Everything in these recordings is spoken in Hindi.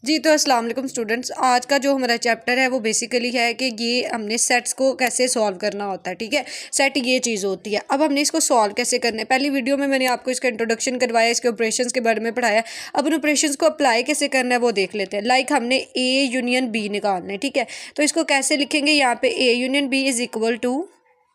जी तो अस्सलाम वालेकुम स्टूडेंट्स। आज का जो हमारा चैप्टर है वो बेसिकली है कि ये हमने सेट्स को कैसे सॉल्व करना होता है। ठीक है, सेट ये चीज़ होती है। अब हमने इसको सॉल्व कैसे करना है, पहली वीडियो में मैंने आपको इसका इंट्रोडक्शन करवाया, इसके ऑपरेशंस के बारे में पढ़ाया। अब उन ऑपरेशंस को अप्लाई कैसे करना है वो देख लेते हैं। लाइक हमने ए यूनियन बी निकालना है। ठीक है, तो इसको कैसे लिखेंगे, यहाँ पे A union B is equal to,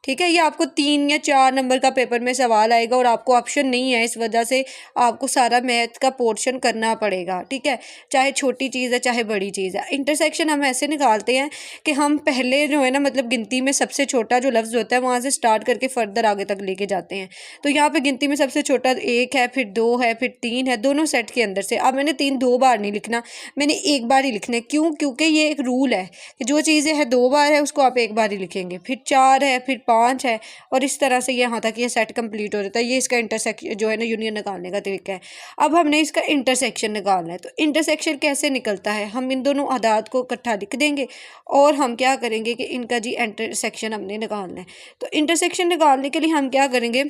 ठीक है, ये आपको 3 या 4 नंबर का पेपर में सवाल आएगा और आपको ऑप्शन नहीं है, इस वजह से आपको सारा मैथ का पोर्शन करना पड़ेगा। ठीक है, चाहे छोटी चीज़ है चाहे बड़ी चीज़ है। इंटरसेक्शन हम ऐसे निकालते हैं कि हम पहले जो है ना, मतलब गिनती में सबसे छोटा जो लफ्ज़ होता है वहाँ से स्टार्ट करके फर्दर आगे तक लेके जाते हैं। तो यहाँ पे गिनती में सबसे छोटा 1 है, फिर 2 है, फिर 3 है, दोनों सेट के अंदर से। अब मैंने 3 2 बार नहीं लिखना, मैंने एक बार ही लिखना है। क्यों? क्योंकि ये एक रूल है कि जो चीज़ें है 2 बार है उसको आप एक बार ही लिखेंगे, फिर 4 है, फिर 5 है, और इस तरह से यहाँ तक ये सेट कंप्लीट हो जाता है। ये इसका इंटरसेक्शन जो है ना, यूनियन निकालने का तरीका है। अब हमने इसका इंटरसेक्शन निकालना है। तो इंटरसेक्शन कैसे निकलता है, हम इन दोनों अदाद को इकट्ठा लिख देंगे और हम क्या करेंगे कि इनका जी इंटरसेक्शन हमने निकालना है। तो इंटरसेक्शन निकालने के लिए हम क्या करेंगे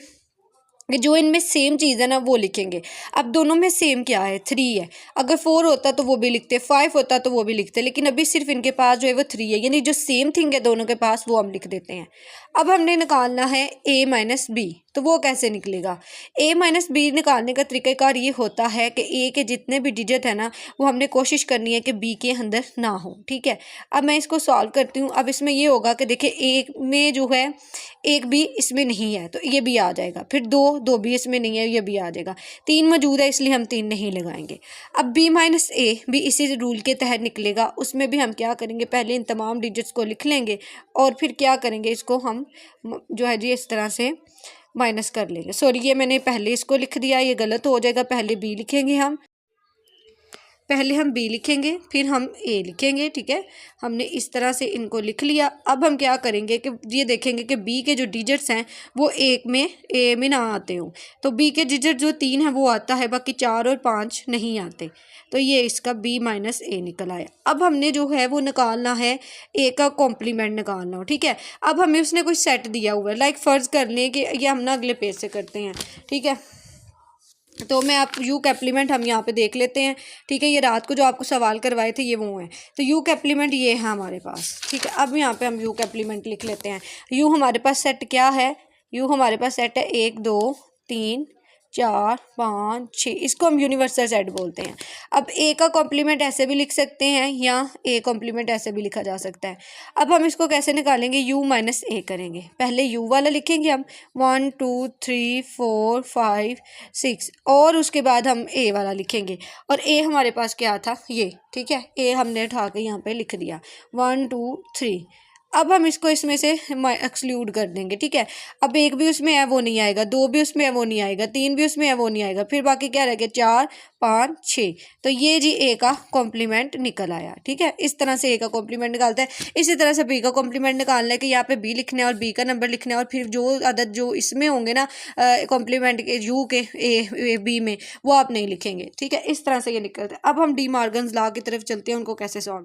कि जो इनमें सेम चीज़ है ना वो लिखेंगे। अब दोनों में सेम क्या है, 3 है। अगर 4 होता तो वो भी लिखते, 5 होता तो वो भी लिखते, लेकिन अभी सिर्फ इनके पास जो है वो 3 है, यानी जो सेम थिंग है दोनों के पास वो हम लिख देते हैं। अब हमने निकालना है a माइनस बी, तो वो कैसे निकलेगा। a माइनस बी निकालने का तरीक़ाकार ये होता है कि a के जितने भी डिजिट है ना वो हमने कोशिश करनी है कि b के अंदर ना हो। ठीक है, अब मैं इसको सॉल्व करती हूँ। अब इसमें ये होगा कि देखिए एक में जो है एक भी इसमें नहीं है तो ये भी आ जाएगा, फिर दो भी इसमें नहीं है, ये भी आ जाएगा। 3 मौजूद है इसलिए हम 3 नहीं लगाएंगे। अब b माइनस ए भी इसी रूल के तहत निकलेगा। उसमें भी हम क्या करेंगे, पहले इन तमाम डिजिट्स को लिख लेंगे और फिर क्या करेंगे, इसको हम जो है जी इस तरह से माइनस कर लेंगे। सॉरी, ये मैंने पहले इसको लिख दिया, ये गलत हो जाएगा। पहले b लिखेंगे हम, पहले हम बी लिखेंगे फिर हम ए लिखेंगे। ठीक है, हमने इस तरह से इनको लिख लिया। अब हम क्या करेंगे कि ये देखेंगे कि बी के जो डिजिट्स हैं वो ए में ना आते हों। तो बी के डिजिट जो 3 है वो आता है, बाकी 4 और 5 नहीं आते। तो ये इसका बी माइनस ए निकल आया। अब हमने जो है वो निकालना है ए का कॉम्प्लीमेंट निकालना हो। ठीक है, अब हमें उसने कुछ सेट दिया हुआ है, लाइक फ़र्ज़ कर लें कि ये हम ना अगले पेज से करते हैं। ठीक है, तो मैं आप यू कैप्लीमेंट हम यहाँ पे देख लेते हैं। ठीक है, ये रात को जो आपको सवाल करवाए थे ये वो हैं। तो यू कैप्लीमेंट ये है हमारे पास। ठीक है, अब यहाँ पे हम यू कैप्लीमेंट लिख लेते हैं। यू हमारे पास सेट क्या है, यू हमारे पास सेट है 1 2 3 4 5 6, इसको हम यूनिवर्सल सेट बोलते हैं। अब ए का कॉम्प्लीमेंट ऐसे भी लिख सकते हैं या ए कॉम्प्लीमेंट ऐसे भी लिखा जा सकता है। अब हम इसको कैसे निकालेंगे, यू माइनस ए करेंगे। पहले यू वाला लिखेंगे हम 1 2 3 4 5 6, और उसके बाद हम ए वाला लिखेंगे। और ए हमारे पास क्या था, ये। ठीक है, ए हमने उठा के यहाँ पे लिख दिया 1 2 3। अब हम इसको इसमें से एक्सक्लूड कर देंगे। ठीक है, अब 1 भी उसमें है वो नहीं आएगा, 2 भी उसमें है वो नहीं आएगा, 3 भी उसमें है वो नहीं आएगा, फिर बाकी क्या रह गया 4 5 6। तो ये जी ए का कॉम्प्लीमेंट निकल आया। ठीक है, इस तरह से ए का कॉम्प्लीमेंट निकालता है। इसी तरह से बी का कॉम्प्लीमेंट निकालना है कि यहाँ पे बी लिखना है और बी का नंबर लिखना है, और फिर जो अदद जो इसमें होंगे ना कॉम्प्लीमेंट के यू के ए बी में, वो आप नहीं लिखेंगे। ठीक है, इस तरह से ये निकलता है। अब हम डी मार्गन्स लॉ की तरफ चलते हैं, उनको कैसे सॉल्व